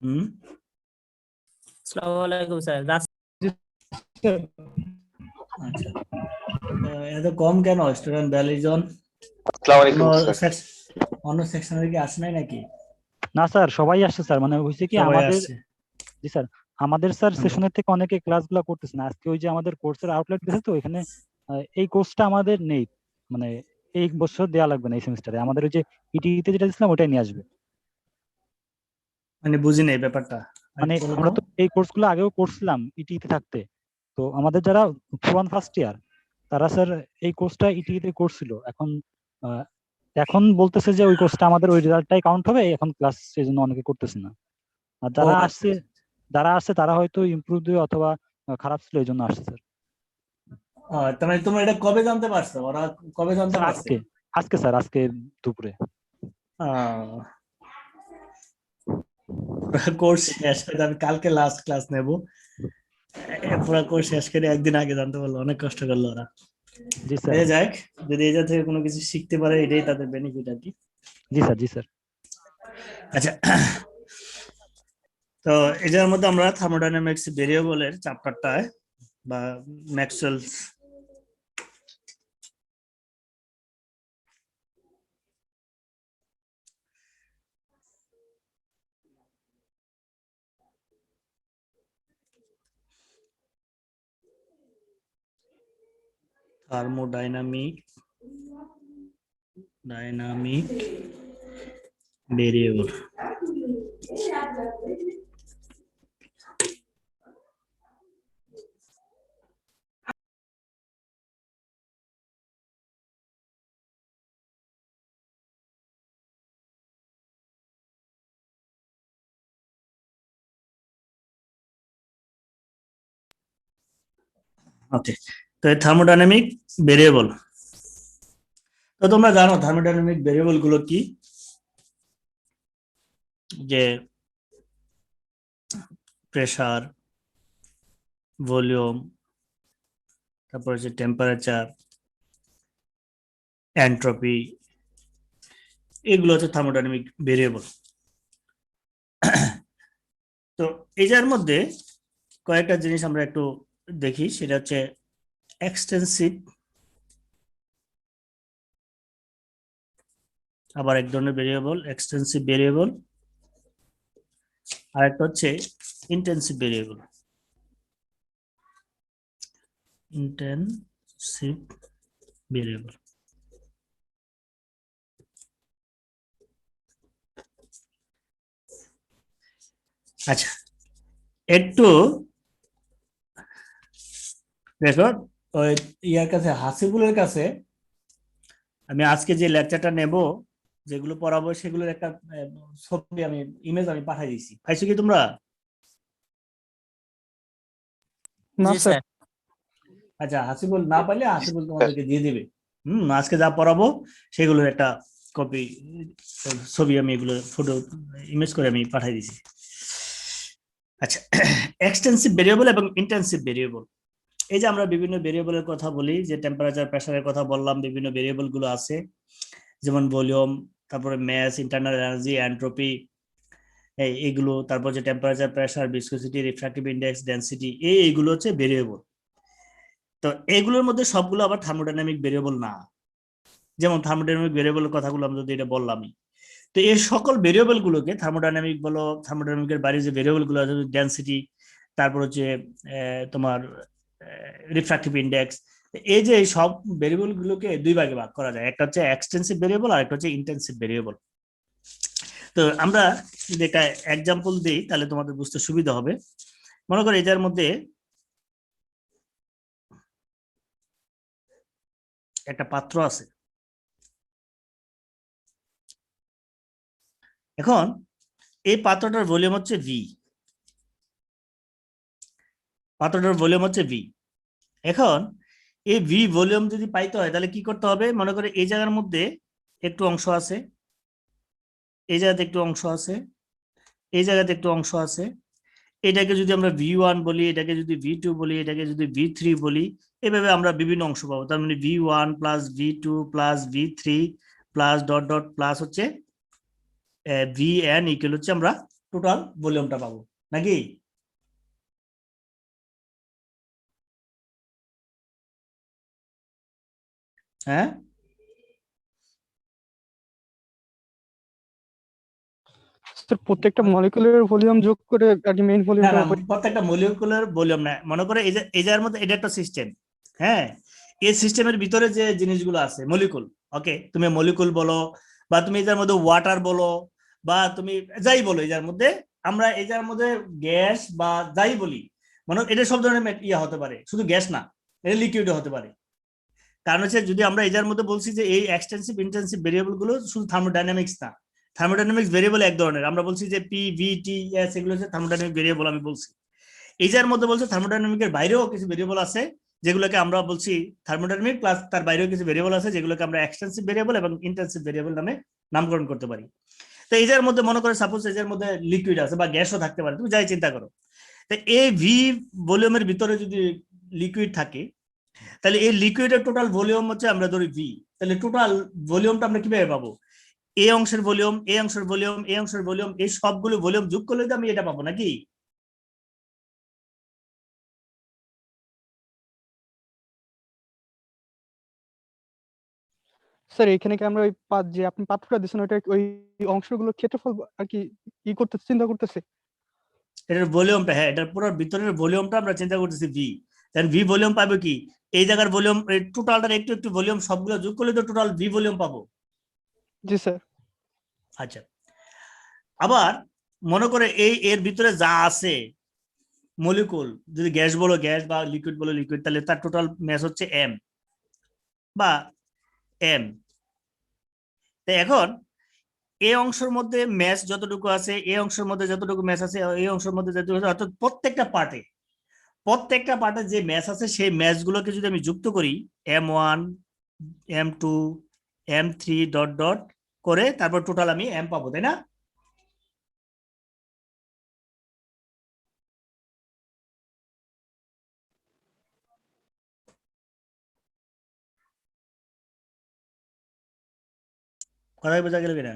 হুম, আসসালামু আলাইকুম স্যার। আচ্ছা। এত কম কেন স্টুডেন্ট ভ্যালিজন? আসসালামু আলাইকুম স্যার। অন্য সেকশনের কি আসে নাই নাকি? না স্যার, সবাই আসছে স্যার। মানে হয়েছে কি সবাই আমাদের, আসছে। জি স্যার, আমাদের স্যার হুম। সেশনের থেকে অনেকে ক্লাসগুলো করতেছে না। আজকে ওই যে আমাদের কোর্সের আউটলেট গেছে, তো এখানে এই কোর্সটা আমাদের নেই, মানে এই বছর দেওয়া লাগবে না এই সেমিস্টারে। আমাদের ওই যে ইটিতে যেটা দিয়েছিলাম ওটাই নিয়ে আসবে। মানে বুঝি নাই ব্যাপারটা। মানে আরেকটু বলো আমরা তো। তো এই কোর্সগুলো আগেও করছিলাম ইটিতে থাকতে, তো আমাদের যারা ফার্স্ট ইয়ার তারা স্যার এই কোর্সটা ইটিতে করছিল। এখন আহ, এখন বলতেছে যে ওই কোর্সটা আমাদের ওই রেজাল্টটাই কাউন্ট হবে, এখন ক্লাস সেই জন্য অনেকে করতেছে না। আর ও যারা আসছে তারা হয়তো ইমপ্রুভ দিয়ে অথবা খারাপ ছিল এই জন্য আসছে স্যার। তার মানে তোমরা এটা কবে জানতে পারছো? ওরা কবে জানতে স্যার পারছে? আজকে স্যার, আজকে দুপুরে। কোর্স শেষ করে আমি কালকে লাস্ট ক্লাস নেব। পুরো কোর্স শেষ করে একদিন আগে জানতে পারলো, অনেক কষ্ট করলো ওরা। জি স্যার। যাক, যদি এটা থেকে কোনো কিছু শিখতে পারে এটাই তাদের বেনিফিট আর কি। জি স্যার। জি স্যার। আচ্ছা, তো এটার মধ্যে আমরা থার্মোডাইনামিক্স ভেরিয়েবলের চ্যাপ্টারটায় বা ম্যাক্সওয়েলস থার্মোডাইনামিক ভেরিয়েবল। ওকে, তো থার্মোডাইনামিক ভেরিয়েবল, তো তোমরা জানো থার্মোডাইনামিক ভেরিয়েবল গুলো কি? যে প্রেসার, ভলিউম, তারপর হচ্ছে টেম্পারেচার, এন্ট্রপি, এগুলো হচ্ছে থার্মোডাইনামিক ভেরিয়েবল। তো এই যার মধ্যে কয়েকটা জিনিস আমরা একটু দেখি, সেটা হচ্ছে এক্সটেন্সিভ, আবার এক ধরনের ভেরিয়েবল এক্সটেন্সিভ ভেরিয়েবল, আর একটা হচ্ছে ইন্টেন্সিভ ভেরিয়েবল। ইন্টেন্সিভ ভেরিয়েবল, আচ্ছা একটু দেখো, ওই ইয়ার কাছে হাসিবুলের কাছে আমি আজকে যে লেকচারটা নেব, যেগুলো পড়াবো সেগুলোর একটা ছবি আমি ইমেজ আমি পাঠিয়ে দিয়েছি, পাইছো কি তোমরা? জি স্যার। আচ্ছা, হাসিবুল না পাইলে হাসিবুল তোমাদেরকে দিয়ে দিবে। আজকে যা পড়াবো সেগুলোর একটা কপি ছবি আমি এগুলো ফটো ইমেজ করে আমি পাঠিয়ে দিয়েছি। আচ্ছা, এক্সটেন্সিভ ভেরিয়েবল এবং ইন্টেন্সিভ ভেরিয়েবল, এই যে আমরা বিভিন্ন ভেরিয়েবলের কথা বলি, যে টেম্পারেচার প্রেসারের কথা বললাম, বিভিন্ন ভেরিয়েবল গুলো আছে যেমন ভলিউম, তারপরে ম্যাস, ইন্টারনাল এনার্জি, এন্ট্রপি, এইগুলো, তারপর যে temperature, pressure, viscosity, refractive index, density, এইগুলো হচ্ছে ভেরিয়েবল। তো এগুলোর মধ্যে সবগুলো আবার থার্মোডাইনামিক ভেরিয়েবল না। যেমন থার্মোডাইনামিক ভেরিয়েবলের কথাগুলো আমরা যদি এটা বললামই, তো এই সকল ভেরিয়েবল গুলোকে থার্মোডাইনামিক বলো, থার্মোডাইনামিকের বাইরে যে ভেরিয়েবল গুলো আছে, ডেনসিটি, তারপর হচ্ছে তোমার রিফ্র্যাক্টিভ ইন্ডেক্স, এই যে সব ভেরিয়েবল গুলোকে দুই ভাগে ভাগ করা যায়, একটা হচ্ছে এক্সটেন্সিভ ভেরিয়েবল আর একটা হচ্ছে ইন্টেন্সিভ ভেরিয়েবল। তো আমরা যদি একটা এক্সাম্পল দিই তাহলে তোমাদের বুঝতে সুবিধা হবে। মনে করো এটার মধ্যে একটা পাত্র আছে, এখন এই পাত্রটার ভলিউম হচ্ছে ভি, পাত্রটার ভলিউম হচ্ছে ভি। এখন এই ভি ভলিউম যদি পাইতে হয় তাহলে কি করতে হবে? মনে করে এই জায়গার মধ্যে একটু অংশ আছে, এই জায়গাতে একটু অংশ আছে, এই জায়গাতে একটু অংশ আছে, এটাকে যদি আমরা V1 বলি, এটাকে যদি V2 বলি, এটাকে যদি V3 বলি, এভাবে আমরা বিভিন্ন অংশ পাবো। তার মানে V1 plus V2 plus V3 plus dot dot plus হচ্ছে VN ইকুয়াল হচ্ছে আমরা টোটাল ভলিউমটা পাবো নাকি? হ্যাঁ, স্যার প্রত্যেকটা মলিকুলের ভলিউম যোগ করে আর কি মেইন না ভলিউমটা না, প্রত্যেকটা মলিকুলার ভলিউম না, মনে করে এই যার মধ্যে এটা একটা সিস্টেম। হ্যাঁ, এই সিস্টেমের ভিতরে যে জিনিসগুলো আছে মলিকুল, ওকে, তুমি মলিকুল বলো বা তুমি এটার মধ্যে ওয়াটার বলো বা তুমি যাই বলো, এটার মধ্যে আমরা এটার মধ্যে গ্যাস বা যাই বলি, মানে এটা সব ধরনের ইয়া হতে পারে, শুধু গ্যাস না, এটা লিকুইডও হতে পারে। কারণ হচ্ছে যদি আমরা এটার মধ্যে বলছি যে এই এক্সটেন্সিভ ইন্টেন্সিভ ভেরিয়েবল গুলো শুধু থার্মোডাইনামিক্স না, থার্মোডাইনামিক্স ভেরিয়েবল এক ধরনের, আমরা বলছি যে পি ভি টি এস এগুলো হচ্ছে থার্মোডাইনামিক ভেরিয়েবল আমি বলছি। এইটার মধ্যে বলছে থার্মোডাইনামিকের বাইরেও কিছু ভেরিয়েবল আছে যেগুলোকে আমরা বলছি থার্মোডাইনামিক প্লাস তার বাইরেও কিছু ভেরিয়েবল আছে যেগুলোকে আমরা এক্সটেন্সিভ ভেরিয়েবল এবং ইন্টেন্সিভ ভেরিয়েবল নামে নামকরণ করতে পারি। তো এইটার মধ্যে মনে করে সাপোজ এটার মধ্যে লিকুইড আছে বা গ্যাসও থাকতে পারে, তুমি যাই চিন্তা করো, তো এই ভি ভলিউমের ভিতরে যদি লিকুইড থাকে তাহলে এই লিকুইডের টোটাল ভলিউম হচ্ছে আমরা ধরি ভি, তাহলে টোটাল ভলিউমটা আমরা কিভাবে পাবো? এই অংশের ভলিউম, এই অংশের ভলিউম, এই অংশের ভলিউম, এই সবগুলো ভলিউম যোগ করলে তো আমি এটা পাবো নাকি? স্যার এখানে কি আমরা ওই যে আপনি পাত্রটা দিচ্ছেন ওইটা ওই অংশগুলোর ক্ষেত্রফল আর কি করতে চিন্তা করতেছে? এটার ভলিউমটা, হ্যাঁ এটার পুরো ভিতরের ভলিউমটা আমরা চিন্তা করতেছি ভি, দেন ভি ভলিউম পাবো কি এই জায়গার ভলিউম, টোটালটার একটু একটু ভলিউম সবগুলো যোগ করলে তো টোটাল ভি ভলিউম পাবো। জি স্যার। আচ্ছা, আবার মনে করে এই এর ভিতরে যা আছে মলিকুল, যদি গ্যাস বলো গ্যাস বা লিকুইড বলো লিকুইড, তাহলে তার টোটাল ম্যাস হচ্ছে এম বা এম। তো এখন এই অংশের মধ্যে ম্যাস যতটুকু আছে, এই অংশের মধ্যে যতটুকু ম্যাস আছে, এই অংশের মধ্যে যতটুকু আছে, অর্থাৎ প্রত্যেকটা পার্টে যে ম্যাচ আছে সেই ম্যাচ গুলোকে যদি আমি যুক্ত করি M1 M2 M3 dot dot করে তারপর টোটাল আমি এম পাবো, তাই না? কথাই বোঝা গেল কিনা?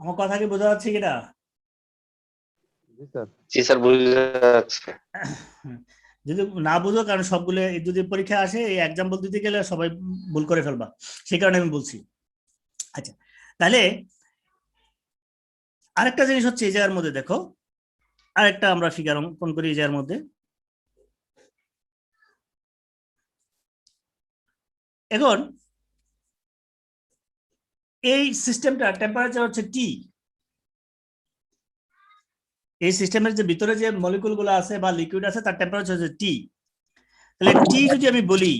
আমার কথা কি বোঝা যাচ্ছে কিনা? জি স্যার, বুঝা যাচ্ছে। যদি না বুঝো, কারণ সবগুলো যদি পরীক্ষা আসে এই এক্সাম্পল দিতে গেলে সবাই ভুল করে ফেলবা, সেই কারণে আমি বলছি। আচ্ছা, তাহলে আরেকটা জিনিস হচ্ছে এই জায়গার মধ্যে দেখো, আরেকটা আমরা ফিগার অঙ্কন করি এই জায়গার মধ্যে। এখন এই সিস্টেমটা টেম্পারেচার হচ্ছে টি, এই সিস্টেমের যে ভিতরে যে মলিকুল গুলো আছে বা লিকুইড আছে তার টেম্পারেচার হচ্ছে টি। তাহলে টি যদি আমি বলি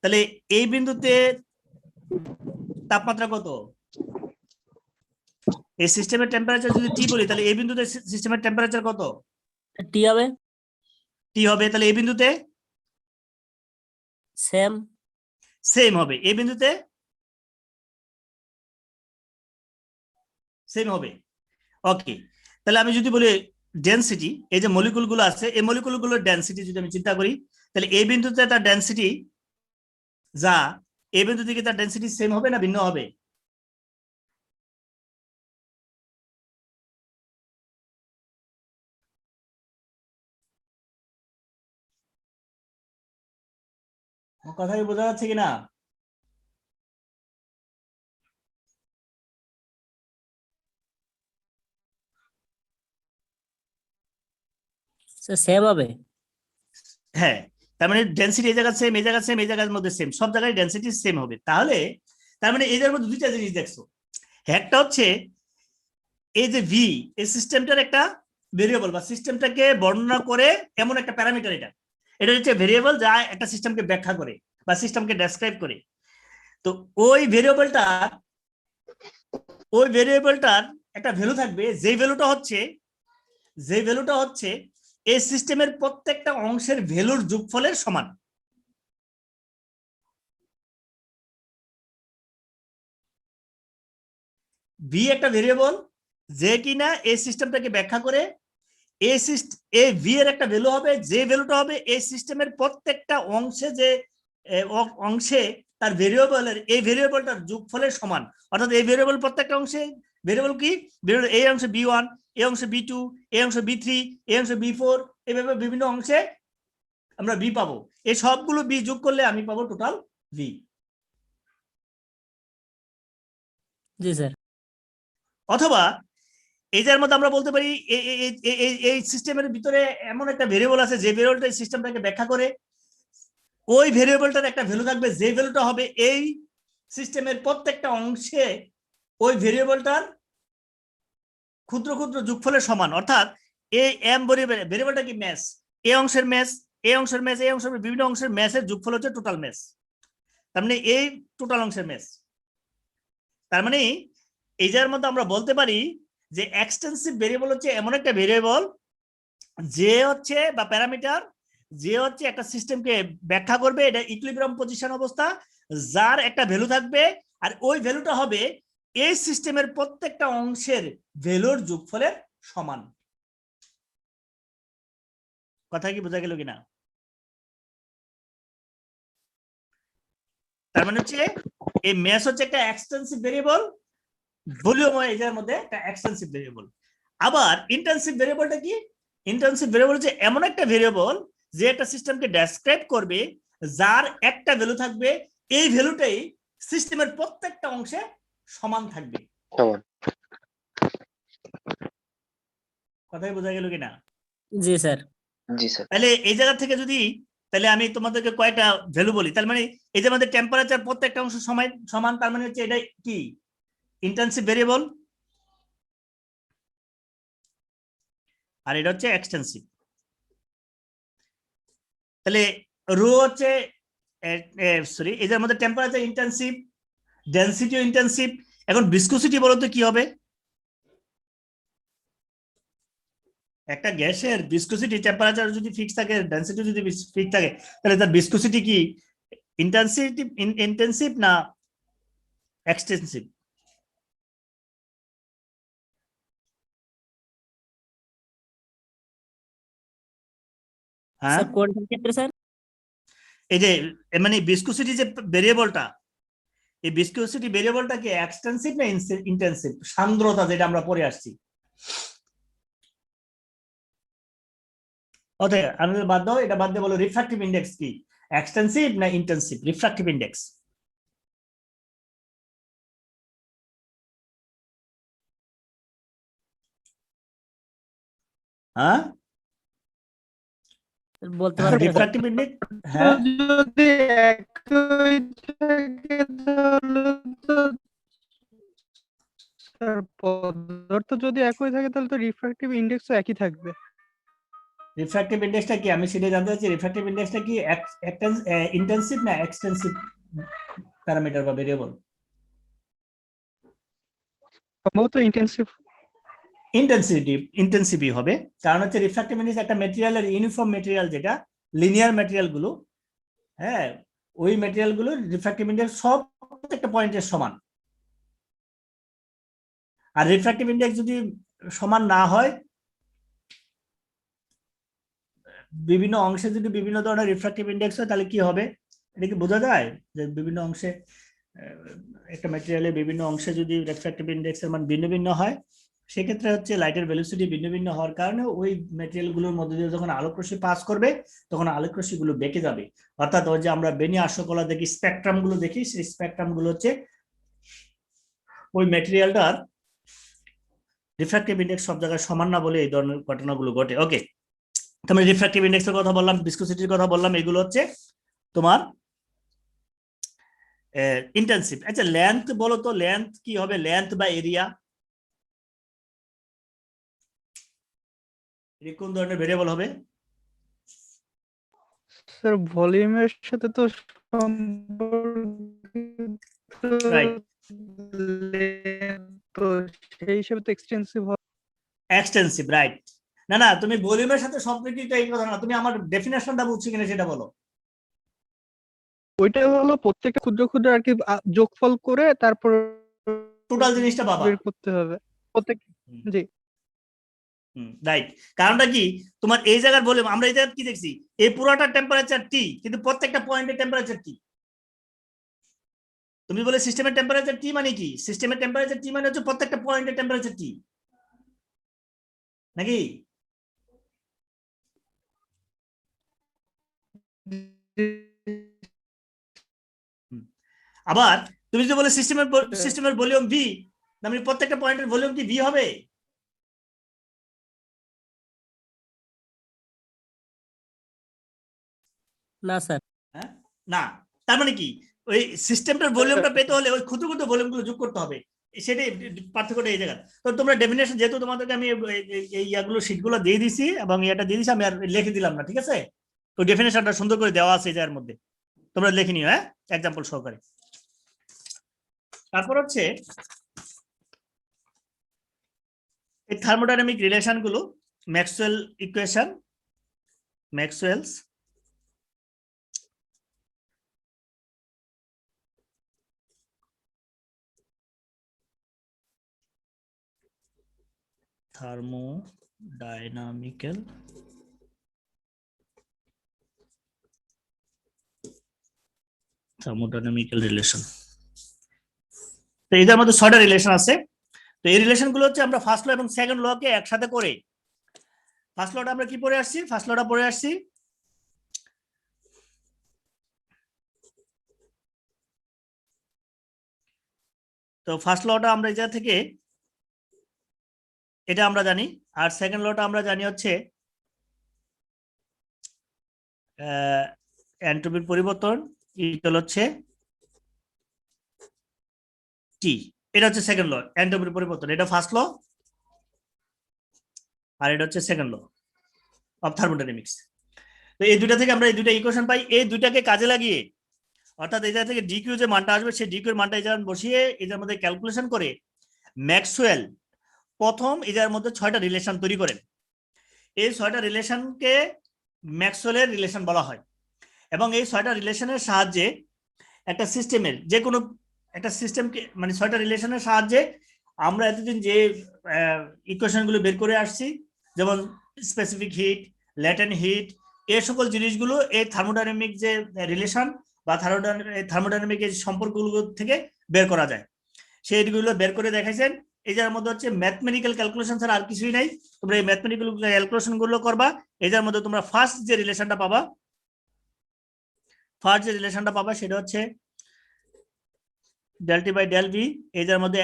তাহলে এই বিন্দুতে তাপমাত্রা কত? এই সিস্টেমের টেম্পারেচার যদি টি বলি তাহলে এই বিন্দুতে সিস্টেমের টেম্পারেচার কত? টি হবে টি হবে। তাহলে এই বিন্দুতে সেম সেম হবে, এই বিন্দুতে সেম হবে। ওকে, তাহলে আমি যদি বলি ডেনসিটি, এই যে মলিকুল গুলো আছে এই মলিকুল গুলোর ডেনসিটি যদি আমি চিন্তা করি তাহলে এই বিন্দুতে তার ডেনসিটি যা, এই বিন্দু থেকে তার ডেনসিটি সেম হবে না ভিন্ন হবে? আমার কথা কি বোঝা যাচ্ছে কিনা? সেম হবে। হ্যাঁ, তার মানে ডেনসিটি এই জায়গা সেম, এই জায়গা সেম, এই জায়গার মধ্যে সেম, সব জায়গায় ডেনসিটি সেম হবে। তাহলে তার মানে এই জায়গার মধ্যে দুইটা জিনিস দেখছো, একটা হচ্ছে এই যে ভি, এই সিস্টেমটার একটা ভেরিয়েবল বা সিস্টেমটাকে বর্ণনা করে এমন একটা প্যারামিটার, এটা এটা হচ্ছে ভেরিয়েবল যা একটা সিস্টেমকে ব্যাখ্যা করে বা সিস্টেমকে ডেসক্রাইব করে। তো ওই ভেরিয়েবলটার একটা ভ্যালু থাকবে, যে ভ্যালুটা হচ্ছে এই সিস্টেমের প্রত্যেকটা অংশের ভ্যালুর যোগফলের সমান। ভি একটা ভেরিয়েবল যে কিনা এই সিস্টেমটাকে ব্যাখ্যা করে এ ভি এর একটা ভ্যালু হবে, যে ভ্যালুটা হবে এই সিস্টেমের প্রত্যেকটা অংশে, যে অংশে তার ভেরিয়েবলের, এই ভেরিয়েবলটার যোগফলের সমান। অর্থাৎ এই ভেরিয়েবল প্রত্যেকটা অংশে ভেরিয়েবল কি, এই অংশে বি1, এই অংশে বি2, এই অংশে বি3, এই অংশে বি4, এভাবে বিভিন্ন অংশে আমরা বি পাবো। এই সবগুলো বি যোগ করলে আমি পাবো টোটাল ভি। জি স্যার। অথবা এই যার মধ্যে আমরা বলতে পারি এই সিস্টেমের ভিতরে এমন একটা ভেরিয়েবল আছে যে ভেরিয়েবলটা এই সিস্টেমটাকে ব্যাখ্যা করে, ওই ভেরিয়েবলটার একটা ভ্যালু থাকবে, যে ভ্যালুটা হবে এই সিস্টেমের প্রত্যেকটা অংশে ওই ভেরিয়েবলটার ক্ষুদ্র ক্ষুদ্র যোগফলের সমান। অর্থাৎ এই এম ভেরিয়েবলটা কি ম্যাস, এই অংশের ম্যাস, এই অংশের ম্যাস, এই অংশের বিভিন্ন অংশের ম্যাসের যোগফল হচ্ছে টোটাল ম্যাস। তার মানে এই টোটাল অংশের ম্যাস। তার মানে এই যার মধ্যে আমরা বলতে পারি যে এক্সটেন্সিভ ভেরিয়েবল হচ্ছে এমন একটা ভেরিয়েবল যে হচ্ছে বা প্যারামিটার, যে হচ্ছে একটা সিস্টেমকে ব্যাখ্যা করবে, এটা ইকুইলিব্রিয়াম পজিশন অবস্থা, যার একটা ভ্যালু থাকবে, আর ওই ভ্যালুটা হবে এই সিস্টেমের প্রত্যেকটা অংশের ভ্যালুর যোগফলের সমান। কথা কি বোঝা গেল কিনা? তার মানে হচ্ছে এই ম্যাস হচ্ছে একটা এক্সটেন্সিভ ভেরিয়েবল, ভলিউম এর মধ্যে একটা এক্সটেন্সিভ ভেরিয়েবল। আবার ইন্টেন্সিভ ভেরিয়েবলটা কি? ইন্টেন্সিভ ভেরিয়েবল হচ্ছে এমন একটা ভেরিয়েবল যে একটা সিস্টেমকে ডেসক্রাইব করবে, যার একটা ভ্যালু থাকবে, এই ভ্যালুটাই সিস্টেমের প্রত্যেকটা অংশে সমান থাকবে। কথাই বোঝা গেল কিনা? জি স্যার। জি স্যার। তাহলে এই জায়গা থেকে যদি, তাহলে আমি তোমাদেরকে কয়েকটা ভ্যালু বলি। তার মানে এই যে আমাদের টেম্পারেচার প্রত্যেকটা অংশ সমান, তার মানে হচ্ছে এটা কি ইন্টেন্সিভ ভেরিয়েবল, আর এটা হচ্ছে এক্সটেন্সিভ। তাহলে রো হচ্ছে সরি, এদের মধ্যে টেম্পারেচার ইন্টেন্সিভ, ডেনসিটিও ইন্টেন্সিভ। এখন ভিসকোসিটি বলতো কি হবে? একটা গ্যাসের ভিসকোসিটি টেম্পারেচার যদি ফিক্স থাকে, ডেনসিটি যদি ফিক্স থাকে, তাহলে তার ভিসকোসিটি কি ইন্টেন্সিভ না এক্সটেন্সিভ? হ্যাঁ, স্যার কোনটার ক্ষেত্রে স্যার? এই যে মানে ভিসকোসিটি যে ভেরিয়েবলটা, এই ভিসকোসিটি ভেরিয়েবলটা কি এক্সটেন্সিভ না ইন্টেন্সিভ? সান্দ্রতা যেটা আমরা পড়ে আসছি। অতএব আমাদের বাদ দাও, এটা বাদ দিয়ে বলো রিফ্র্যাক্টিভ ইন্ডেক্স কি, এক্সটেন্সিভ না ইন্টেন্সিভ? রিফ্র্যাক্টিভ ইন্ডেক্স হ্যাঁ, বলতে পারবেন স্যার? রিফ্র্যাক্টিভ ইন্ডেক্স হ্যাঁ, যদি একই থাকে তাহলে তো স্যার পদার্থ যদি একই থাকে তাহলে তো রিফ্র্যাক্টিভ ইন্ডেক্সও একই থাকবে। রিফ্র্যাক্টিভ ইন্ডেক্সটা কি আমি সেটা জানতে চাচ্ছি। রিফ্র্যাক্টিভ ইন্ডেক্সটা কি ইন্টেন্সিভ না এক্সটেন্সিভ প্যারামিটার বা ভেরিয়েবল? সম্ভবত ইন্টেন্সিভ। ইন্টেন্সিভই হবে, কারণ হচ্ছে রিফ্র্যাক্টিভ ইন্ডেক্স একটা ম্যাটেরিয়ালের ইউনিফর্ম ম্যাটেরিয়াল, যেটা লিনিয়ার ম্যাটেরিয়াল গুলো, হ্যাঁ, ওই ম্যাটেরিয়াল গুলো রিফ্র্যাক্টিভ ইন্ডেক্স সব প্রত্যেকটা পয়েন্টের সমান। আর রিফ্র্যাক্টিভ ইন্ডেক্স যদি সমান না হয়, বিভিন্ন অংশে যদি বিভিন্ন ধরনের রিফ্র্যাক্টিভ ইন্ডেক্স হয়, তাহলে কি হবে? এটা কি বোঝা যায় যে বিভিন্ন অংশে একটা ম্যাটেরিয়ালের বিভিন্ন অংশে যদি রিফ্র্যাক্টিভ ইন্ডেক্সের মান ভিন্ন ভিন্ন হয়, সেক্ষেত্রে হচ্ছে লাইটের ভেলোসিটি ভিন্ন ভিন্ন হওয়ার কারণে ওই ম্যাটেরিয়ালগুলোর মধ্যে দিয়ে যখন আলোক রশ্মি পাস করবে, তখন আলোক রশ্মিগুলো বেঁকে যাবে। অর্থাৎ ওই যে আমরা বেনি আশকলা দেখি, স্পেকট্রাম গুলো দেখি, সেই স্পেকট্রাম গুলো হচ্ছে ওই ম্যাটেরিয়ালটার রিফ্র্যাক্টিভ ইন্ডেক্স সব জায়গায় সমান না বলে এই ধরনের ঘটনাগুলো ঘটে। ওকে, তুমি রিফ্র্যাক্টিভ ইন্ডেক্সের কথা বললাম, ভিসকোসিটির কথা বললাম, এগুলো হচ্ছে তোমার ইন্টেন্সিভ। আচ্ছা, লেন্থ বলো তো, লেন্থ কি হবে? লেন্থ বা এরিয়া, কোন ধরনের ভেরিয়েবল হবে? স্যার ভলিউমের সাথে তো সম্পর্কিত, রাইট, তো সেই হিসেবে তো এক্সটেন্সিভ হবে। Extensive, right. না না, তুমি ভলিউমের সাথে সম্পর্কিত এই কথা না, তুমি আমার ডেফিনেশনটা বুঝছো কিনা সেটা বলো। ওইটা হলো প্রত্যেকটা ক্ষুদ্র ক্ষুদ্র আর কি যোগফল করে তারপর টোটাল জিনিসটা পাবা। বের করতে হবে প্রত্যেক। জি। রাইট, কারণটা কি, তোমার এই জায়গার ভলিউম, আমরা এই জায়গায় কি দেখছি, এই পুরোটা টেম্পারেচার টি, কিন্তু প্রত্যেকটা পয়েন্টের টেম্পারেচার টি। তুমি বলে সিস্টেমের টেম্পারেচার টি মানে কি, সিস্টেমের টেম্পারেচার টি মানে হচ্ছে প্রত্যেকটা পয়েন্টের টেম্পারেচার টি, নাকি? আবার তুমি যদি বলে সিস্টেমের ভলিউম ভি, মানে প্রত্যেকটা পয়েন্টের ভলিউম কি ভি হবে? না স্যার। হ্যাঁ, না। তার মানে কি, ওই সিস্টেমটার ভলিউমটা পেতে হলে ওই ক্ষুদ্র ক্ষুদ্র ভলিউমগুলো যোগ করতে হবে, সেটাই পার্থক্যটা এই জায়গা। তো তোমরা ডেফিনেশন, যেহেতু তোমাদেরকে আমি এই ইয়াগুলো শীটগুলো দিয়ে দিছি এবং এটা দিয়ে দিছি, আমি আর লিখে দিলাম না, ঠিক আছে? তো ডেফিনেশনটা সুন্দর করে দেওয়া আছে এই জায়গার মধ্যে, তোমরা লিখে নিও, হ্যাঁ, এক্সাম্পল সহকারে। তারপর হচ্ছে এই থার্মোডাইনামিক রিলেশন গুলো, ম্যাক্সওয়েল ইকুয়েশন, ম্যাক্সওয়েলস থার্মোডাইনামিক্যাল রিলেশন। তো এদের মধ্যে 6টা রিলেশন আছে। তো এই রিলেশন গুলো হচ্ছে আমরা ফার্স্ট ল এবং সেকেন্ড ল কে একসাথে করে, ফার্স্ট লটা আমরা কি পড়ে আসছি, ফার্স্ট লটা পড়ে আসছি, তো ফার্স্ট লটা আমরা এই জায়গা থেকে এটা আমরা জানি, আর সেকেন্ড লটা আমরা জানি হচ্ছে এন্ট্রপির পরিবর্তন ইকুয়াল হচ্ছে টি। এটা হচ্ছে সেকেন্ড ল, এন্ট্রপির পরিবর্তন, এটা ফার্স্ট ল, আর এটা হচ্ছে সেকেন্ড ল অফ থার্মোডাইনামিক্স। তো এই দুইটা থেকে আমরা এই দুইটা ইকুয়েশন পাই, এই দুইটাকে কাজে লাগিয়ে, অর্থাৎ এই জায়গা থেকে ডিকিউ যে মানটা আসবে, সেই ডিকিউর মানটা এই জায়গায় বসিয়ে এটার মধ্যে ক্যালকুলেশন করে ম্যাক্সওয়েল প্রথম এটার মধ্যে 6টা রিলেশন তৈরি করেন। এই 6টা রিলেশনকে ম্যাক্সওয়েলের রিলেশন বলা হয়, এবং এই 6টা রিলেশনের সাহায্যে একটা সিস্টেমের যে কোনো একটা সিস্টেমকে, মানে 6টা রিলেশনের সাহায্যে আমরা এতদিন যে ইকুয়েশনগুলো বের করে আসছি, যেমন স্পেসিফিক হিট, ল্যাটেন্ট হিট, এই সকল জিনিসগুলো এই থার্মোডাইনামিক যে রিলেশন বা থার্মোডাইনামিক এই সম্পর্কগুলো থেকে বের করা যায়, সেইগুলো বের করে দেখাইছেন। এই যার মধ্যে হচ্ছে ম্যাথমেটিক্যাল ক্যালকুলেশন ছাড়া আর কিছুই নাই, তোমরা এই ম্যাথমেটিক্যাল ক্যালকুলেশন গুলো করবা। এই যার মধ্যে তোমরা ফার্স্ট যে রিলেশনটা পাবা, সেটা হচ্ছে del T by del V. এই যার মধ্যে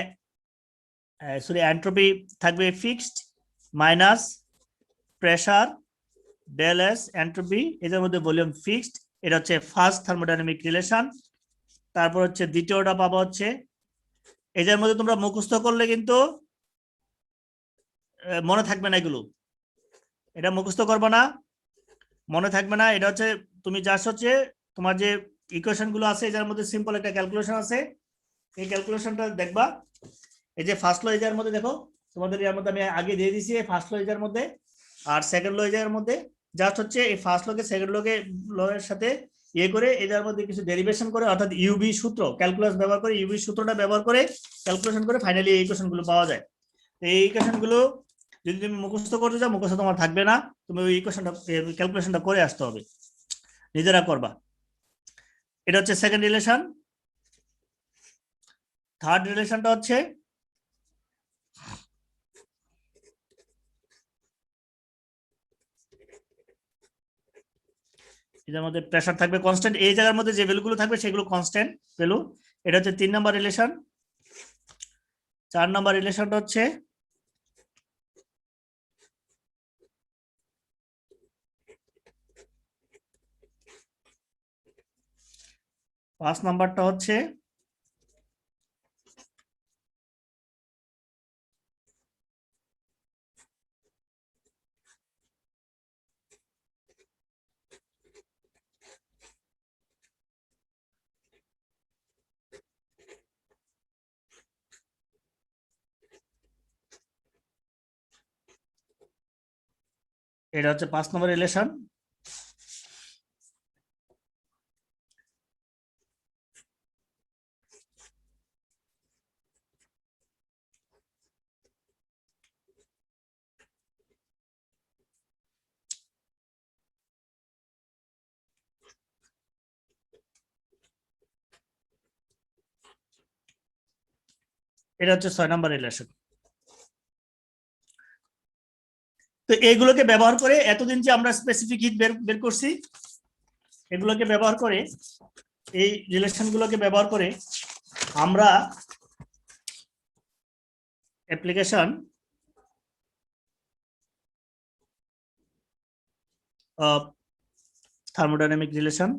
সরি এন্ট্রপি থাকবে fixed minus pressure del S entropy, এদের মধ্যে ভলিউম ফিক্সড। এটা হচ্ছে ফার্স্ট থার্মোডাইনামিক রিলেশন। তারপর হচ্ছে দ্বিতীয়টা পাবো হচ্ছে, এদের মধ্যে তোমরা মুখস্থ করলে কিন্তু মনে থাকবে না, এগুলো এটা মুখস্থ করবে না, মনে থাকবে না। এটা হচ্ছে তুমি জাস্ট হচ্ছে তোমার যে ইকুয়েশন গুলো আছে, এটার মধ্যে সিম্পল একটা ক্যালকুলেশন আছে, এই ক্যালকুলেশনটা দেখবা। এই যে ফার্স্ট ল এর মধ্যে দেখো, তোমাদের এর মধ্যে আমি আগে দিয়ে দিয়েছি ফার্স্ট ল এর মধ্যে, আর সেকেন্ড ল এর মধ্যে জাস্ট হচ্ছে এই ফার্স্ট লকে সেকেন্ড লকে ল এর সাথে ইয়ে করে এটার মধ্যে কিছু ডেরিভেশন করে, অর্থাৎ ইউবি সূত্র ক্যালকুলাস ব্যবহার করে, ইউবি সূত্রটা ব্যবহার করে ক্যালকুলেশন করে ফাইনালি এই ইকুয়েশন গুলো পাওয়া যায়। এই ইকুয়েশন গুলো যদি তুমি মুখস্থ করতে যাও, মুখস্থ তোমার থাকবে না, তুমি ওই ইকুয়েশনটা ক্যালকুলেশনটা করে আসতে হবে, নিজেরা করবা। এটা হচ্ছে সেকেন্ড রিলেশন। থার্ড রিলেশনটা হচ্ছে এটার মধ্যে প্রেসার থাকবে কনস্ট্যান্ট, এই জায়গার মধ্যে যে ভ্যালুগুলো থাকবে সেগুলো কনস্ট্যান্ট ভ্যালু। এটা হচ্ছে 3 নম্বর রিলেশন। 4 নম্বর রিলেশনটা হচ্ছে পাঁচ নাম্বারটা হচ্ছে এটা হচ্ছে 5 নম্বর রিলেশন। এটা হচ্ছে 6 নাম্বার রিলেশন। তো এইগুলোকে ব্যবহার করে এতদিন যে আমরা স্পেসিফিক হিট বের করছি, এগুলোকে ব্যবহার করে, এই রিলেশনগুলোকে ব্যবহার করে আমরা অ্যাপ্লিকেশন অফ থার্মোডাইনামিক রিলেশন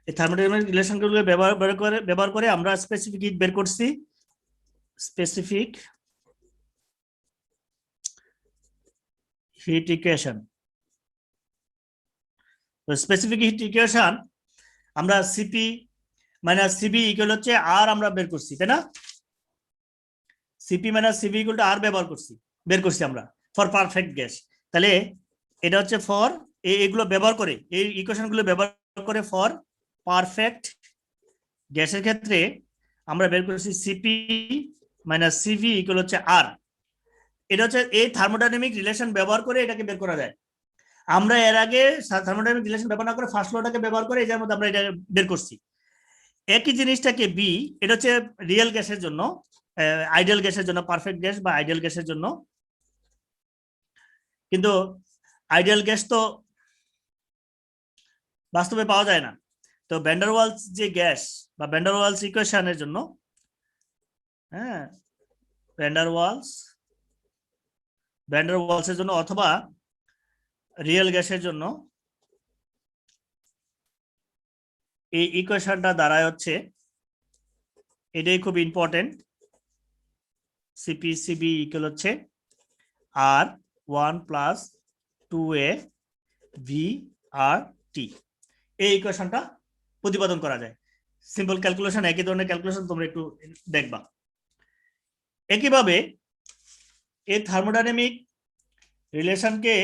এই থার্মোডাইনামিক রিলেশনগুলো ব্যবহার করে আমরা স্পেসিফিক হিট বের করছি। স্পেসিফিক হিট ইকুয়েশন, তো স্পেসিফিক হিট ইকুয়েশন আমরা সিপি মাইনাস সিবি ইকুয়াল হচ্ছে আর আমরা বের করছি, তাই না? CP minus CV equal to আর বের করছি আমরা ফর পারফেক্ট গ্যাস। তাহলে এটা হচ্ছে ফর, এইগুলো ব্যবহার করে, এই ইকুয়েশনগুলো ব্যবহার করে ফর পারফেক্ট গ্যাসের ক্ষেত্রে আমরা বের করেছি সিপি মাইনাস সিভি ইকুয়াল হচ্ছে আর। এটা হচ্ছে এই থার্মোডাইনামিক রিলেশন ব্যবহার করে এটাকে বের করা যায়। আমরা এর আগে থার্মোডাইনামিক রিলেশন ব্যবহার না করে ফার্স্ট লটাকে ব্যবহার করে এটার মধ্যে আমরা এটা বের করছি। একই জিনিসটাকে বি, এটা হচ্ছে রিয়েল গ্যাসের জন্য, আইডিয়াল গ্যাসের জন্য, পারফেক্ট গ্যাস বা আইডিয়াল গ্যাসের জন্য। কিন্তু আইডিয়াল গ্যাস তো বাস্তবে পাওয়া যায় না। তো ভ্যান ডার ওয়ালস যে গ্যাস বা ভ্যান ডার ওয়ালস ইকুয়েশনের জন্য, হ্যাঁ, ভ্যান ডার ওয়ালসের জন্য অথবা রিয়েল গ্যাসের জন্য এই ইকুয়েশনটা দাঁড়ায় হচ্ছে, এটাই খুব ইম্পর্টেন্ট, সিপি সিবি ইকুয়াল হচ্ছে আর 1 প্লাস 2a ভি আর টি। এই ইকুয়েশনটা প্রতিপাদন করা যায়। সিম্পল ক্যালকুলেশন, একই ধরনের ক্যালকুলেশন তোমরা একটু দেখবা। একইভাবে এই থার্মোডাইনামিক রিলেশনকে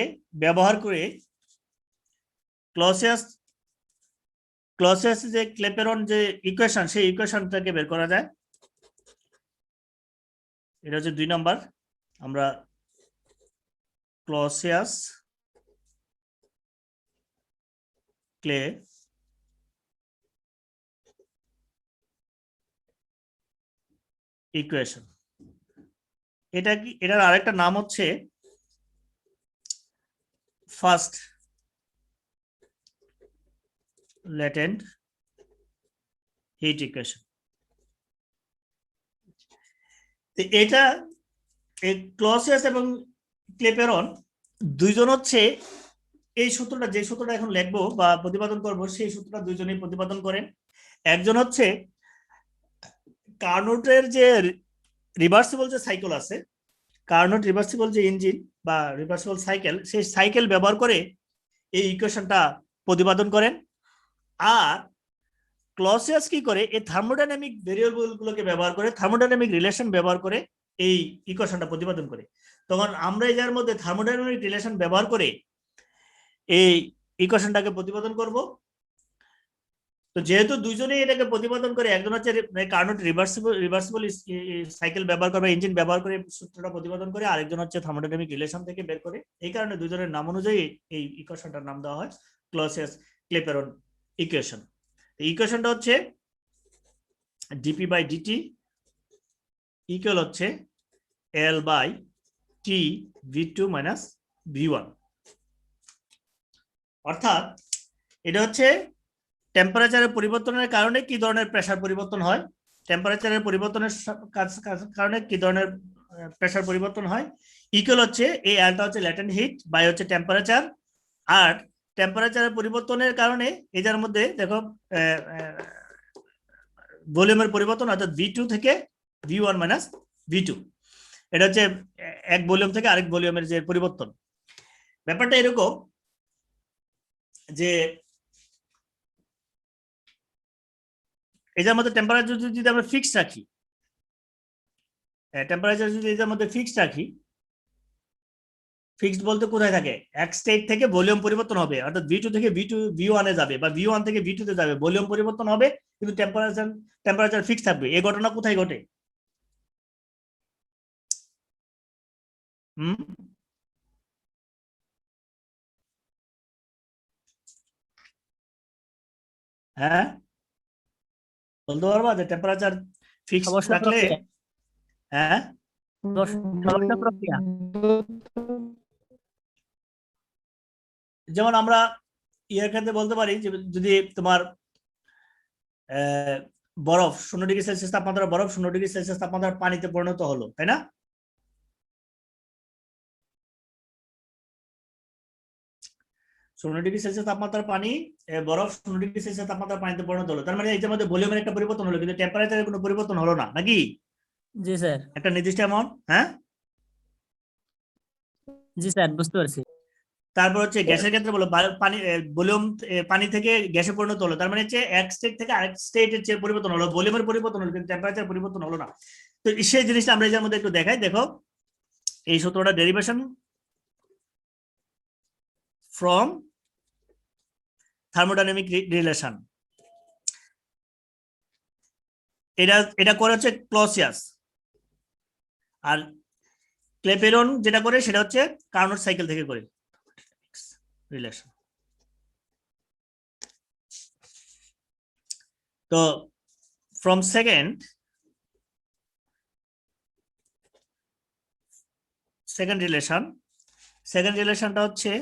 ব্যবহার করে ক্লসিয়াস যে ক্লেপেরন যে ইকুয়েশন, সেই ইকুয়েশনটাকে বের করা যায়। এটা হচ্ছে 2 নাম্বার। আমরা ক্লসিয়াস ক্লে ইকুয়েশন, এটা কি, এটার আরেকটা নাম হচ্ছে ফার্স্ট ল্যাটেন্ট হিট ইকুয়েশন। এটা ক্লসিয়াস এবং ক্লেপেরন দুইজন হচ্ছে এই সূত্রটা, যে সূত্রটা এখন লিখবো বা প্রতিপাদন করব, সেই সূত্রটা দুইজনেই প্রতিপাদন করেন। একজন হচ্ছে কার্নোটের যে রিভার্সিবল যে সাইকেল আছে, কার্নোট রিভার্সিবল যে ইঞ্জিন বা রিভার্সিবল সাইকেল, সেই সাইকেল ব্যবহার করে এই ইকুয়েশনটা প্রতিপাদন করেন। আর ক্লসিয়াস কি করে, এই থার্মোডাইনামিক ভেরিয়েবল গুলোকে ব্যবহার করে, থার্মোডাইনামিক রিলেশন ব্যবহার করে এই ইকুয়েশনটা প্রতিপাদন করে। তখন আমরা এর মধ্যে থার্মোডাইনামিক রিলেশন ব্যবহার করে এই ইকুয়েশনটাকে প্রতিপাদন করব। তো যেহেতু দুইজনেই এটাকে প্রতিপাদন করে, একজন হচ্ছে কার্নোট রিভার্সিবল সাইকেল ব্যবহার করে, ইঞ্জিন ব্যবহার করে সূত্রটা প্রতিপাদন করে, আরেকজন হচ্ছে থার্মোডাইনামিক রিলেশন থেকে বের করে। এই কারণে দুইজনের নাম অনুযায়ী এই ইকুয়েশনটার নাম দেওয়া হয় ক্লসিয়াস ক্লেপেরন ইকুয়েশন। ইকুয়েশনটা হচ্ছে ডিপি বাই ডিটি ইকুয়াল হচ্ছে এল বাই টি ভি2 মাইনাস ভি1। অর্থাৎ এটা হচ্ছে টেম্পারেচারের পরিবর্তনের কারণে কি ধরনের প্রেসার পরিবর্তন হয়, টেম্পারেচারের পরিবর্তনের কারণে কি ধরনের প্রেসার পরিবর্তন হয়, ইকুয়াল হচ্ছে এই এলটা হচ্ছে ল্যাটেন্ট হিট বাই হচ্ছে টেম্পারেচার। আর টেম্পারেচারের পরিবর্তনের কারণে এটার মধ্যে দেখো ভলিউমের পরিবর্তন, অর্থাৎ ভি2 থেকে ভি1 মাইনাস ভি2। এটা হচ্ছে এক ভলিউম থেকে আরেক ভলিউমের যে পরিবর্তন। ব্যাপারটা এরকম যে এটার মধ্যে টেম্পারেচার যদি আমরা ফিক্সড রাখি, টেম্পারেচার যদি এটার মধ্যে ফিক্সড রাখি, ফিক্সড বলতে কোথায় থাকে, এক স্টেট থেকে ভলিউম পরিবর্তন হবে, অর্থাৎ ভি2 থেকে ভি1 এ যাবে বা ভি1 থেকে ভি2 তে যাবে, ভলিউম পরিবর্তন হবে কিন্তু টেম্পারেচার ফিক্সড থাকবে। এই ঘটনা কোথায় ঘটে? হ্যাঁ, বলতে পারবা যে টেম্পারেচার ফিক্স সমস্যা রাখলে? প্রক্রিয়া। হ্যাঁ, সমস্যা প্রক্রিয়া। যেমন আমরা ইয়ের ক্ষেত্রে বলতে পারি যে যদি তোমার বরফ 0°C তাপমাত্রা, বরফ 0°C তাপমাত্রার পানিতে পরিণত হলো, তাই না? শূন্য ডিগ্রি সেলসিয়াস তাপমাত্রার পানি, বরফ 0°C তাপমাত্রার পানিতে পরিণত হলো, তার মানে এর মধ্যে ভলিউমের একটা পরিবর্তন হলো, কিন্তু টেম্পারেচারের কোনো পরিবর্তন হলো না, নাকি? জি স্যার। একটা নির্দিষ্ট অ্যামাউন্ট। হ্যাঁ, জি স্যার, বুঝতে পারছি। তারপর হচ্ছে গ্যাসের ক্ষেত্রে বলো পানি ভলিউম পানি থেকে গ্যাসে পরিণত হলো, তার মানে হচ্ছে এক স্টেট থেকে আরেক স্টেটের যে পরিবর্তন হলো, ভলিউমের পরিবর্তন হলো, কিন্তু টেম্পারেচার পরিবর্তন হলো না। তো সেই জিনিসটা আমরা এর মধ্যে একটু দেখাই। দেখো, এই সূত্রটা ডেরিভেশন ফ্রম থার্মোডাইনামিক রিলেশন, এটা করে হচ্ছে ক্লসিয়াস, আর ক্লেপেরন যেটা করে সেটা হচ্ছে কার্নোট সাইকেল থেকে করে রিলেশন। তো ফ্রম সেকেন্ড রিলেশনটা হচ্ছে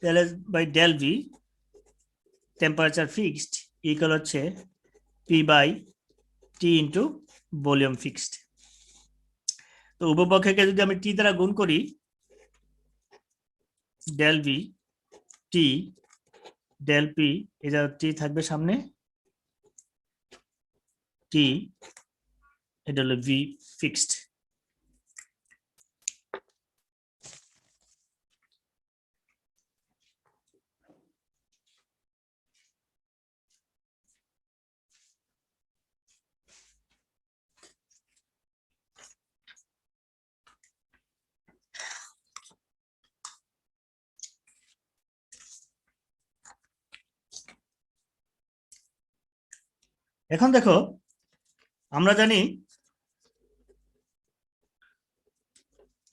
del S by del V temperature fixed equal হচ্ছে P by T into volume fixed. তো উপপক্ষকে যদি আমি টি দ্বারা গুণ করি, del V T del P, এটা টি থাকবে সামনে, T এটা হলো V ফিক্সড। এখন দেখো, আমরা জানি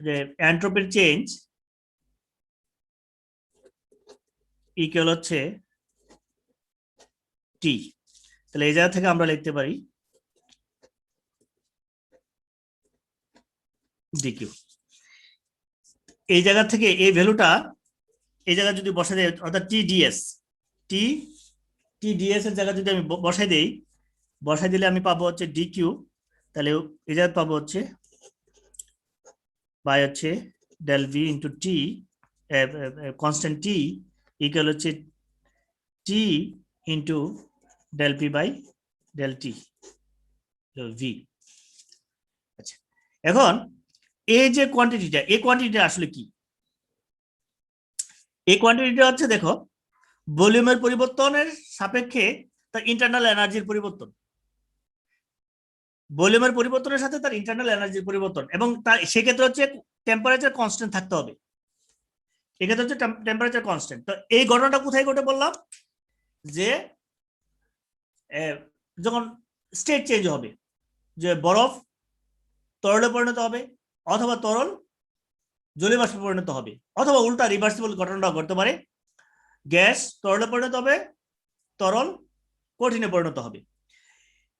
যে এন্ট্রপির চেঞ্জ ইকুয়াল হচ্ছে টি, তাহলে এই জায়গা থেকে আমরা লিখতে পারি ডিকিউ। এই জায়গা থেকে এই ভ্যালুটা এই জায়গা যদি বসাই দেয়, অর্থাৎ টিডিএস এর জায়গা যদি আমি বসাই দেই, বসাই দিলে আমি পাবো হচ্ছে ডিকিউ, তাহলে এই জায়গা পাবো হচ্ছে বাই হচ্ছে del V into T constant T equal হচ্ছে T into del P by del T V. আচ্ছা, এখন এই যে কোয়ান্টিটিটা, এই কোয়ান্টিটিটা আসলে কি? এই কোয়ান্টিটিটা হচ্ছে, দেখো, ভলিউমের পরিবর্তনের সাপেক্ষে তার ইন্টারনাল এনার্জির পরিবর্তন, ভলিউমের পরিবর্তনের সাথে তার ইন্টারনাল এনার্জির পরিবর্তন, এবং তার সেক্ষেত্রে হচ্ছে টেম্পারেচার কনস্ট্যান্ট থাকতে হবে, এক্ষেত্রে হচ্ছে টেম্পারেচার কনস্ট্যান্ট। তো এই ঘটনাটা কোথায় ঘটে বললাম, যে যখন স্টেট চেঞ্জ হবে, যে বরফ তরলে পরিণত হবে, অথবা তরল জলীয় বাষ্পে পরিণত হবে, অথবা উল্টা রিভার্সিবল ঘটনাটা ঘটতে পারে, গ্যাস তরলে পরিণত হবে, তরল কঠিনে পরিণত হবে।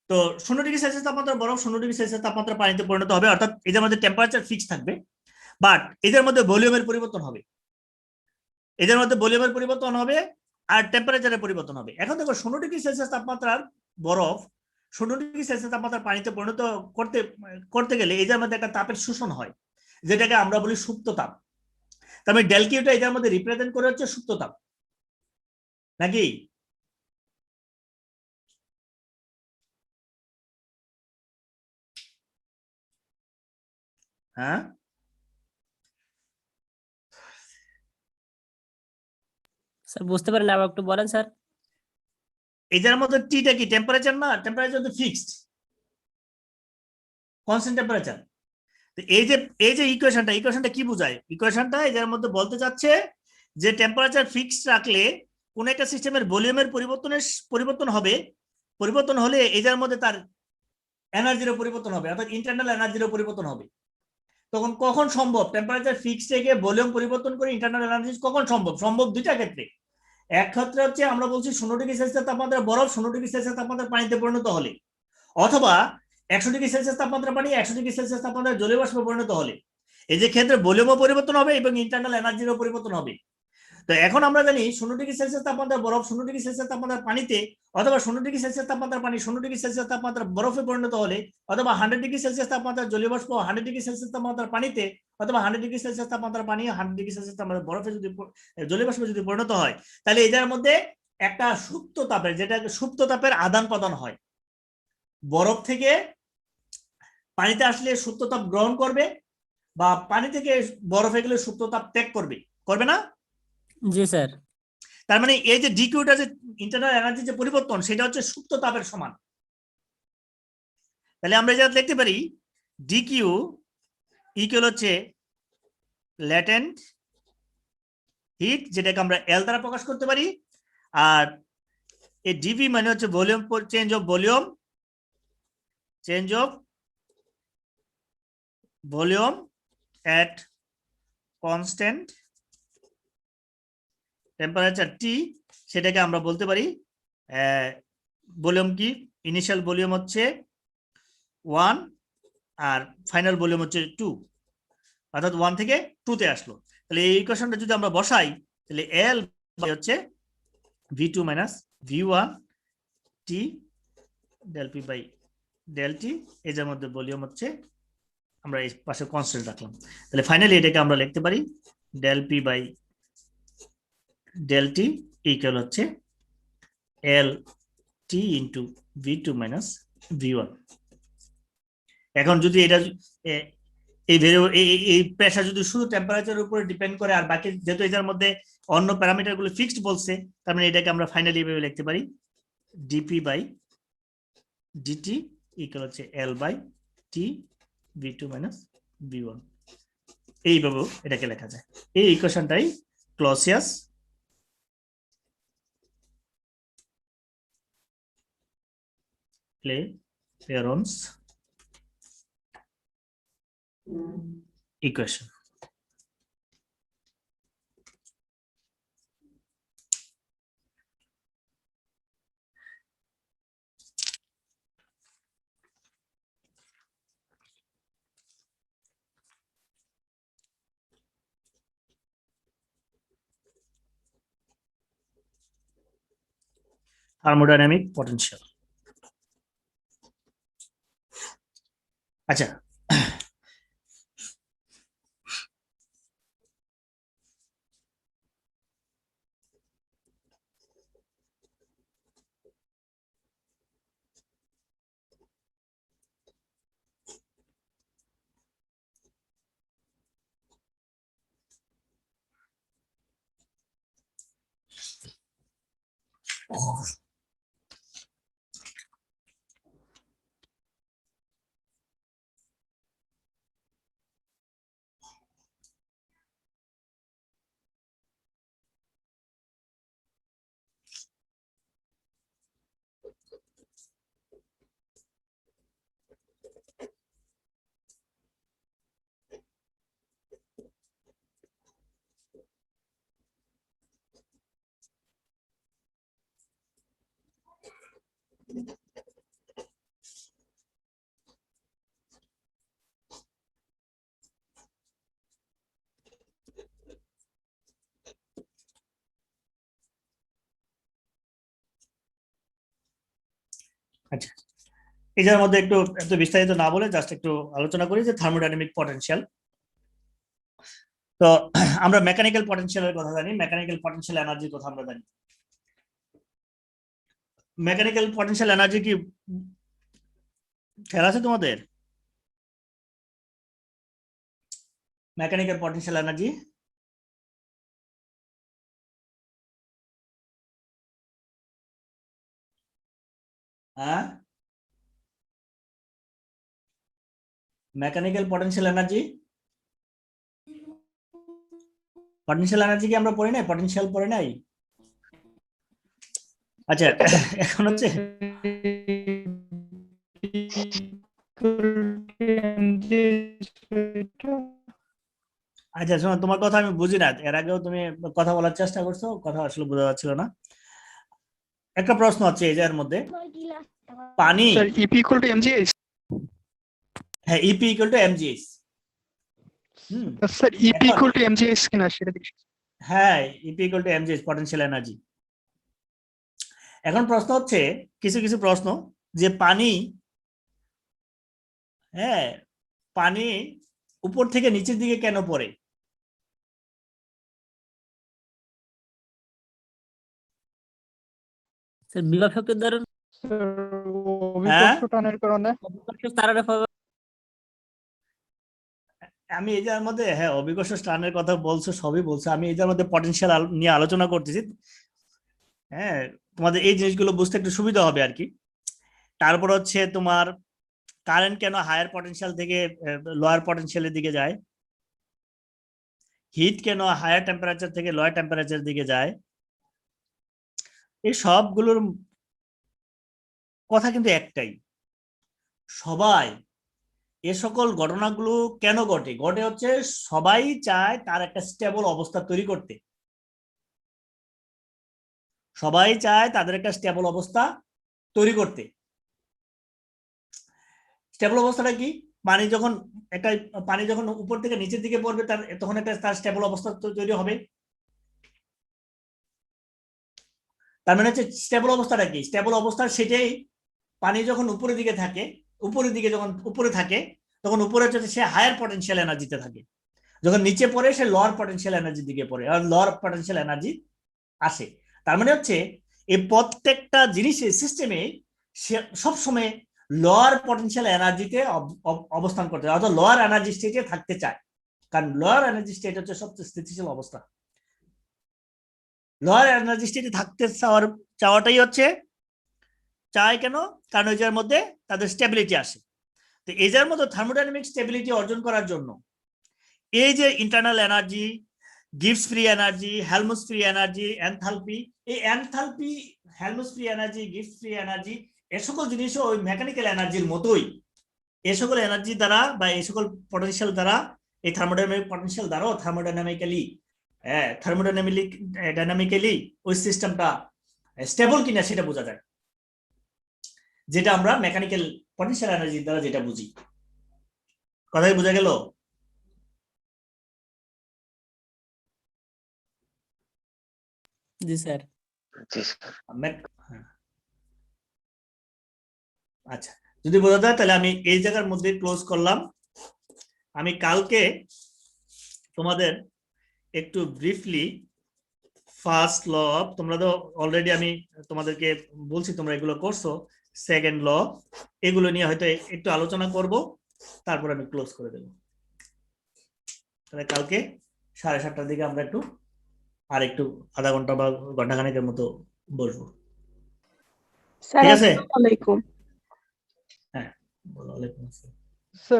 তো 0°C তাপমাত্রা বরফ 0°C তাপমাত্রা পানিতে পরিণত হবে, অর্থাৎ এদের মধ্যে টেম্পারেচার ফিক্স থাকবে, বাট এদের মধ্যে ভলিউমের পরিবর্তন হবে, এদের মধ্যে ভলিউমের পরিবর্তন হবে আর টেম্পারেচারের পরিবর্তন হবে। এখন দেখো, 0°C তাপমাত্রার বরফ 0°C তাপমাত্রার পানিতে পরিণত করতে গেলে এদের মধ্যে একটা তাপের শোষণ হয়, যেটাকে আমরা বলি সুপ্ত তাপ। তার মানে ডেল কিউটা এদের মধ্যে রিপ্রেজেন্ট করে হচ্ছে সুপ্ত তাপ, নাকি? হ্যাঁ, স্যার বুঝতে পারেন, আবার একটু বলেন স্যার। এদের মধ্যে টিটা কি টেম্পারেচার না? টেম্পারেচার তো ফিক্সড, কনস্ট্যান্ট টেম্পারেচার। এই যে ইকুয়েশনটা কি বোঝায়? ইকুয়েশনটা এদের মধ্যে বলতে চাচ্ছে যে টেম্পারেচার ফিক্সড রাখলে কোন একটা সিস্টেমের ভলিউমের পরিবর্তন হবে, পরিবর্তন হলে এদের মধ্যে তার এনার্জিরও পরিবর্তন হবে, অর্থাৎ ইন্টারনাল এনার্জিরও পরিবর্তন হবে। তখন কখন সম্ভব টেম্পারেচার ফিক্সড থেকে ভলিউম পরিবর্তন করে ইন্টারনাল এনার্জি কখন সম্ভব? সম্ভব দুইটা ক্ষেত্রে। এক ক্ষেত্রে হচ্ছে আমরা বলছি 0 ডিগ্রি সেলসিয়াস তাপমাত্রা বরফ 0 ডিগ্রি সেলসিয়াস তাপমাত্রা পানিতে পরিণত হলে, অথবা 100 ডিগ্রি সেলসিয়াস তাপমাত্রা পানি 100 ডিগ্রি সেলসিয়াস তাপমাত্রা জলীয় বাষ্পে পরিণত হলে। এই যে ক্ষেত্রে ভলিউমও পরিবর্তন হবে এবং ইন্টারনাল এনার্জিরও পরিবর্তন হবে। তো এখন আমরা জানি 0 ডিগ্রি সেলসিয়াস তাপমাত্রা বরফ 0 ডিগ্রি সেলসিয়াস তাপমাত্রা পানিতে, অথবা 0 ডিগ্রি সেলসিয়াস তাপমাত্রা পানি 0 ডিগ্রি সেলসিয়াস তাপমাত্রা বরফে পরিণত হলে, অথবা 100 ডিগ্রি সেলসিয়াস তাপমাত্রা জলীয় বাষ্প 100 ডিগ্রি সেলসিয়াস তাপমাত্রা পানিতে, অথবা 100 ডিগ্রি সেলসিয়াস তাপমাত্রা পানি 100 ডিগ্রি সেলসিয়াস তাপমাত্রা বরফে যদি জলীয় বাষ্পে যদি পরিণত হয়, তাহলে এটার মধ্যে একটা সুপ্ত তাপের, যেটা সুপ্ত তাপের আদান প্রদান হয়। বরফ থেকে পানিতে আসলে সুপ্ত তাপ গ্রহণ করবে, বা পানি থেকে বরফে গেলে সুপ্ত তাপ ত্যাগ করবে, করবে না? জি স্যার। তার মানে এই যে ডিকিউটা, যে ইন্টারনাল এনার্জি যে পরিবর্তন, সেটা হচ্ছে সুপ্ত তাপের সমান। তাহলে আমরা যা লিখতে পারি ডিকিউ ইকুয়াল হচ্ছে ল্যাটেন্ট হিট, যেটাকে আমরা এল দ্বারা প্রকাশ করতে পারি। আর এই ডিভি মানে হচ্ছে volume, change of volume, change of volume at constant temperature টি, সেটাকে আমরা বলতে পারি ভলিউম কি, ইনিশিয়াল ভলিউম হচ্ছে 1 আর ফাইনাল ভলিউম হচ্ছে 2, অর্থাৎ 1 থেকে 2 তে আসলো। তাহলে এই ইকুয়েশনটা যদি আমরা বসাই, তাহলে এল হচ্ছে V2 minus V1 T del P by del T, এর মধ্যে ভলিউম হচ্ছে আমরা এই পাশে কনস্ট্যান্ট রাখলাম। তাহলে ফাইনালি এটাকে আমরা লিখতে পারি del P by del T equal হচ্ছে এল টি ইন্টু V2 মাইনাস V1। এখন যদি এটা এই ভেরিয়েবল, এই প্রেসার যদি শুধু টেম্পারেচারের উপরে ডিপেন্ড করে, আর বাকি যেহেতু এটার মধ্যে অন্য প্যারামিটার গুলো ফিক্সড বলছে, তার মানে এটাকে আমরা ফাইনালি এভাবে লিখতে পারি ডিপি বাই ডিটি ইকুয়াল হচ্ছে L by T V2 minus V1। এইভাবে এটাকে লেখা যায়। এই ইকুয়েশনটাই Clausius Clapeyron's equation। Thermodynamic potential. আচ্ছা, আচ্ছা, এটার মধ্যে একটু এত বিস্তারিত না বলে জাস্ট একটু আলোচনা করি যে থার্মোডাইনামিক পটেনশিয়াল। তো আমরা মেকানিক্যাল পটেনশিয়ালের কথা জানি, মেকানিক্যাল পটেনশিয়াল এনার্জির কথা আমরা জানি। মেকানিক্যাল পটেনশিয়াল এনার্জি কি খেয়াল আছে তোমাদের? মেকানিক্যাল পটেনশিয়াল এনার্জি হ্যাঁ, mechanical potential energy, potential energy কি আমরা পড়ি নাই? পটেনশিয়াল পড়ে নাই? আচ্ছা, এখন হচ্ছে আচ্ছা শোনো, তোমার কথা আমি বুঝি না, এর আগেও তুমি কথা বলার চেষ্টা করছো, কথা আসলে বোঝা যাচ্ছিল না। একটা প্রশ্ন হচ্ছে এই যে এর মধ্যে পানি, sir EP equal to MGH. হ্যাঁ EP equal to MGH. Sir EP এখন ইকুয়াল টু এমজিএইচ কিনা সেটা দেখি। হ্যাঁ EP equal to MGH, potential energy. এখন প্রশ্ন হচ্ছে কিছু কিছু প্রশ্ন, যে পানি, হ্যাঁ পানি উপর থেকে নিচের দিকে কেন পড়ে? স্যার বিভব শক্তির দ্বারা স্যার হ্যাঁ অভিকর্ষ টানের কারণে। তারা আমি এই যার মধ্যে, হ্যাঁ অভিকর্ষ টানের কথা বলছো, সবই বলছো, আমি এই যার মধ্যে পটেনশিয়াল নিয়ে আলোচনা করতেছি। হ্যাঁ তোমাদের এই জিনিসগুলো বুঝতে একটু সুবিধা হবে আর কি। তারপর হচ্ছে তোমার কারেন্ট কেন হায়ার পটেনশিয়াল থেকে লোয়ার পটেনশিয়ালের দিকে যায়, হিট কেন হায়ার টেম্পারেচার থেকে লোয়ার টেম্পারেচার দিকে যায়, এই সবগুলোর কথা কিন্তু একটাই। সবাই এ সকল ঘটনাগুলো কেন ঘটে? ঘটে হচ্ছে সবাই চায় তার একটা স্টেবল অবস্থা তৈরি করতে, সবাই চায় তাদের একটা স্টেবল অবস্থা তৈরি করতে। স্টেবল অবস্থাটা কি? পানি যখন একটা পানি যখন উপর থেকে নিচের দিকে পড়বে তার তখন একটা তার স্টেবল অবস্থা তৈরি হবে। তার মানে হচ্ছে স্টেবল অবস্থাটা কি? স্টেবল অবস্থা সেটাই, পানি যখন উপরের দিকে থাকে, উপরের দিকে যখন উপরে থাকে তখন উপরে হচ্ছে সে হায়ার পটেনশিয়াল এনার্জিতে থাকে, যখন নিচে পড়ে সে লোয়ার পটেনশিয়াল এনার্জির দিকে পড়ে আর লোয়ার পটেনশিয়াল এনার্জি আসে। তার মানে হচ্ছে এই প্রত্যেকটা জিনিসের সিস্টেমে সে সবসময় লোয়ার পটেনশিয়াল এনার্জিতে অবস্থান করতে চায়, অর্থাৎ লোয়ার এনার্জি স্টেটে থাকতে চায়, কারণ লোয়ার এনার্জি স্টেট হচ্ছে সবচেয়ে স্থিতিশীল অবস্থা। লোয়ার এনার্জি স্টেটে থাকতে চাওয়াটাই হচ্ছে চায় কেন? কারণ ওই যার মধ্যে তাদের স্টেবিলিটি আসে। তো এই যার মধ্যে থার্মোডাইনামিক স্টেবিলিটি অর্জন করার জন্য এই যে internal energy, Gibbs free energy, Helmholtz free energy, enthalpy, এই enthalpy, Helmholtz free energy, Gibbs free energy, এ সকল জিনিসও ওই মেকানিক্যাল এনার্জির মতোই। এ সকল এনার্জি দ্বারা বা এই সকল পটেনশিয়াল দ্বারা, এই থার্মোডাইনামিক পটেনশিয়াল দ্বারাও থার্মোডাইনামিক্যালি ওই সিস্টেমটা স্টেবল কিনা সেটা বোঝা যায়, যেটা আমরা মেকানিক্যাল পটেনশিয়াল এনার্জি দ্বারা যেটা বুঝি। কথাই বোঝা গেল? জি স্যার। জি স্যার। আচ্ছা, যদি বোঝা যায় তাহলে আমি এই জায়গার মধ্যে ক্লোজ করলাম। আমি কালকে তোমাদের একটু ব্রিফলি ফার্স্ট ল, তোমরা তো অলরেডি আমি তোমাদেরকে বলছি তোমরা এগুলো করছো, সেকেন্ড ল, এগুলো নিয়ে হয়তো একটু আলোচনা করব, তারপর আমি ক্লোজ করে দেব। তাহলে কালকে 7:30টার দিকে আমরা একটু আর একটু আধা ঘন্টা বা ঘন্টাখানেকের মতো বসবো, ঠিক আছে? আসসালামু আলাইকুম। হ্যাঁ, ওয়ালাইকুম আসসালাম। স্যার